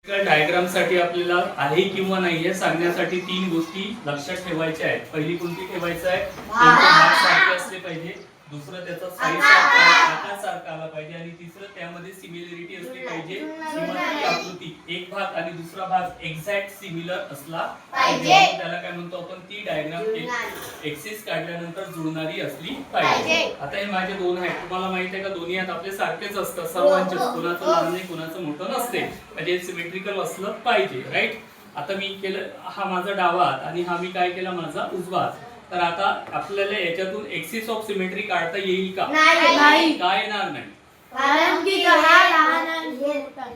Diagram साठी आपल्याला आहे किंवा नाही हे सांगण्यासाठी तीन गोष्टी लक्षात ठेवायच्या आहेत. पहिली कोणती ठेवायचं आहे, त्यांचे भाग सारखे असले पाहिजे. दुसरं त्याचा साईज आकार सारखा आला पाहिजे आणि तिसरं त्यामध्ये सिमिलरिटी असली पाहिजे किंवा ती आकृती एक भाग आणि दुसरा भाग एक्झॅक्ट सिमिलर असला पाहिजे. त्याला काय म्हणतो आपण, ती डायग्राम एक्सिस काढल्यानंतर जुळणारी असली पाहिजे. आता हे माझे दोन आहेत, तुम्हाला माहित आहे का, दोन्ही हात आपले सारखेच असतात सर्वांचे, कोणाचं लहान नाही कोणाचं मोठं नसते, म्हणजे सिमेट्रिकल असलं पाहिजे. राईट. आता मी केलं हा माझा डावा हात आणि हा मी काय केला माझा उजवा हात. तर आता आपल्याला याच्यातून एक्सिस ऑफ सिमेट्री काढता येईल का? नाही. काय येणार नाही, कारण की हा लहान आणि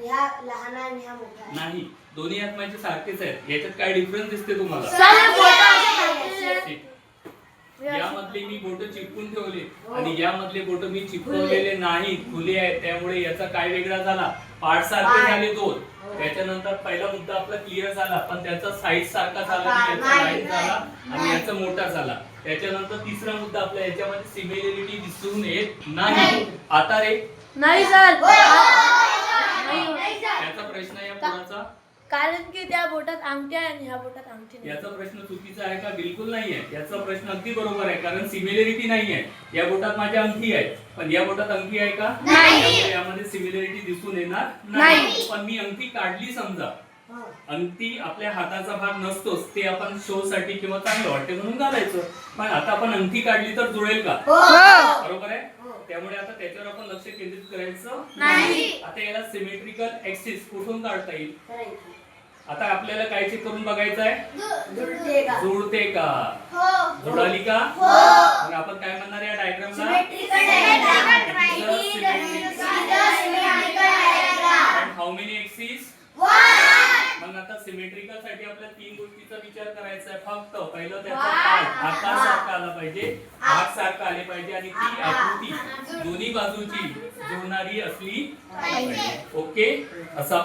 हा लहान आणि हा मोठा नाही. दोन्ही हात माझे सारखेच आहेत. याच्यात काय डिफरन्स दिसते तुम्हाला? यामधले मी बोट चिपकून ठेवले आणि यामधले बोट मी चिपकवलेले नाही, खुले आहेत. त्यामुळे याचा काय वेगळा झाला, पार्ट सारखे झाले दोन. त्याच्यानंतर पहिला मुद्दा आपला क्लिअर झाला, पण त्याचा साईज सारखा झाला, याचा लाईन झाला आणि याचा मोठा झाला. त्याच्यानंतर तिसरा मुद्दा आपल्या याच्यामध्ये सिमिलरिटी दिसून येत नाही. आता रे नाही सर, याचा प्रश्न आहे पुढचा, कारण की त्या बोटात अंगठी आहे आणि ह्या बोटात अंगठी नाही. याचा प्रश्न चुकीचा आहे का? बिलकुल नाही आहे. याचा प्रश्न अगदी बरोबर आहे, कारण सिमिलरिटी नाही आहे. या बोटात माझ्या अंगठी आहे, पण या बोटात अंगठी आहे का? नाही. यामध्ये सिमिलरिटी दिसून येणार नाही. पण मी अंगठी काढली समजा, अंगठी आपल्या हाताचा भाग नसतोच, ते आपण शो साठी किंवा चांगलं वाटते म्हणून घालायचं. पण आता आपण अंगठी काढली तर जुळेल का? बरोबर आहे. त्यामुळे आता त्याच्यावर आपण लक्ष केंद्रित करायचं नाही. आता याला सिमेट्रिकल एक्सिस कुठून काढता येईल? आता आपल्याला काय चेक करून बघायचं आहे, जुळते का, जुळाली का? मग आपण काय म्हणणार या डायग्रामला? How many axis? मग आता सिमेट्रिकल साठी आपल्या तीन गोष्टीचा विचार करायचा आहे. फक्त पहिलं त्याचा आकार सारखा आला पाहिजे, भाग सारखा आले पाहिजे आणि ती आकृती दोन्ही बाजूची जुळणारी असली पाहिजे. ओके, असं